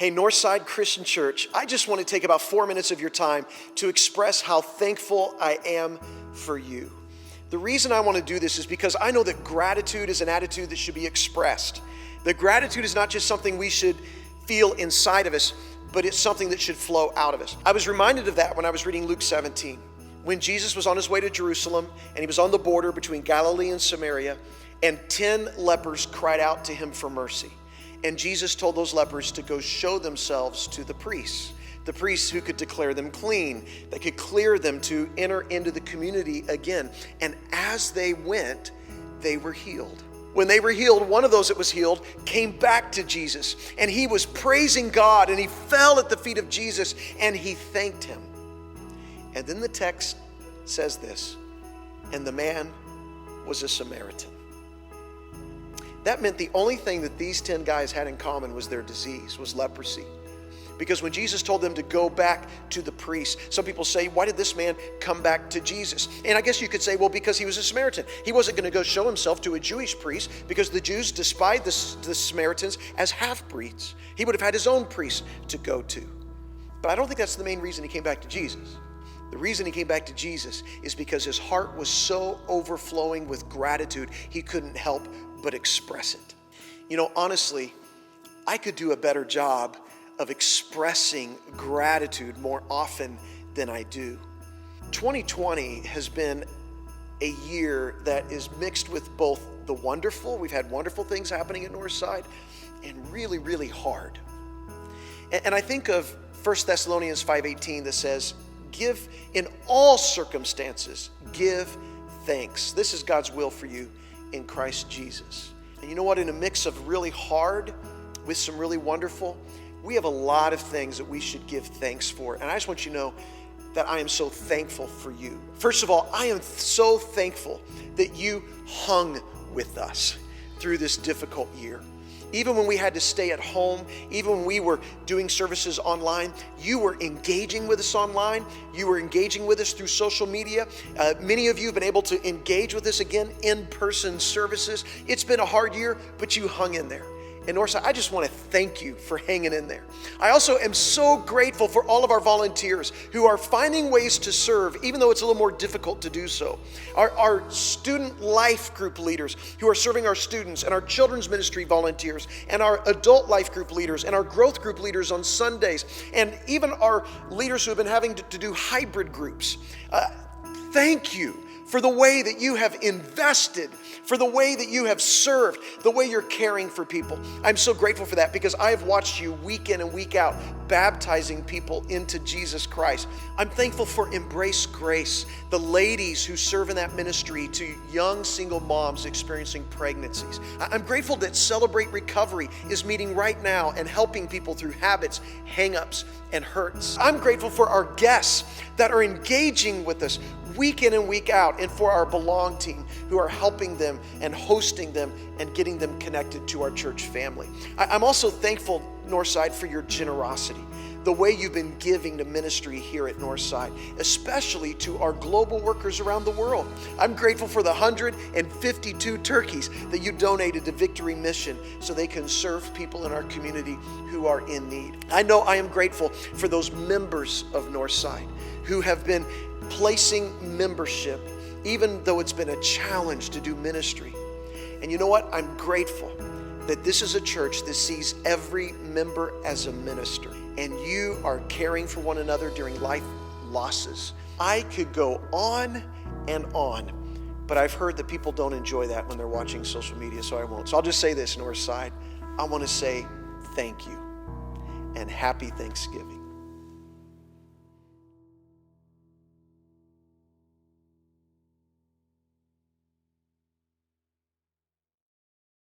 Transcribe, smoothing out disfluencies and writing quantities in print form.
Hey, Northside Christian Church, I just want to take about 4 minutes of your time to express how thankful I am for you. The reason I want to do this is because I know that gratitude is an attitude that should be expressed. That gratitude is not just something we should feel inside of us, but it's something that should flow out of us. I was reminded of that when I was reading Luke 17, when Jesus was on his way to Jerusalem and he was on the border between Galilee and Samaria, and 10 lepers cried out to him for mercy. And Jesus told those lepers to go show themselves to the priests who could declare them clean, that could clear them to enter into the community again. And as they went, they were healed. When they were healed, one of those that was healed came back to Jesus, and he was praising God, and he fell at the feet of Jesus, and he thanked him. And then the text says this, and the man was a Samaritan. That meant the only thing that these 10 guys had in common was their disease, was leprosy. Because when Jesus told them to go back to the priest, some people say, why did this man come back to Jesus? And I guess you could say, well, because he was a Samaritan. He wasn't going to go show himself to a Jewish priest because the Jews despised the Samaritans as half-breeds. He would have had his own priest to go to. But I don't think that's the main reason he came back to Jesus. The reason he came back to Jesus is because his heart was so overflowing with gratitude, he couldn't help but express it. You know, honestly, I could do a better job of expressing gratitude more often than I do. 2020 has been a year that is mixed with both the wonderful, we've had wonderful things happening at Northside, and really, really hard. And I think of 1 Thessalonians 5:18 that says, give in all circumstances, give thanks. This is God's will for you in Christ Jesus. And you know what? In a mix of really hard with some really wonderful, we have a lot of things that we should give thanks for. And I just want you to know that I am so thankful for you. First of all, I am so thankful that you hung with us through this difficult year. Even when we had to stay at home, even when we were doing services online, you were engaging with us online. You were engaging with us through social media. Many of you have been able to engage with us again, in-person services. It's been a hard year, but you hung in there. And Northside, I just want to thank you for hanging in there. I also am so grateful for all of our volunteers who are finding ways to serve, even though it's a little more difficult to do so. Our student life group leaders who are serving our students, and our children's ministry volunteers, and our adult life group leaders, and our growth group leaders on Sundays, and even our leaders who have been having to do hybrid groups. Thank you for the way that you have invested, for the way that you have served, the way you're caring for people. I'm so grateful for that because I have watched you week in and week out baptizing people into Jesus Christ. I'm thankful for Embrace Grace, the ladies who serve in that ministry to young single moms experiencing pregnancies. I'm grateful that Celebrate Recovery is meeting right now and helping people through habits, hang-ups, and hurts. I'm grateful for our guests that are engaging with us week in and week out, and for our Belong team who are helping them and hosting them and getting them connected to our church family. I'm also thankful, Northside, for your generosity, the way you've been giving to ministry here at Northside, especially to our global workers around the world. I'm grateful for the 152 turkeys that you donated to Victory Mission so they can serve people in our community who are in need. I know I am grateful for those members of Northside who have been placing membership, even though it's been a challenge to do ministry. And you know what? I'm grateful that this is a church that sees every member as a minister, and you are caring for one another during life losses. I could go on and on, but I've heard that people don't enjoy that when they're watching social media, so I won't. So I'll just say this, Northside. I want to say thank you and happy Thanksgiving.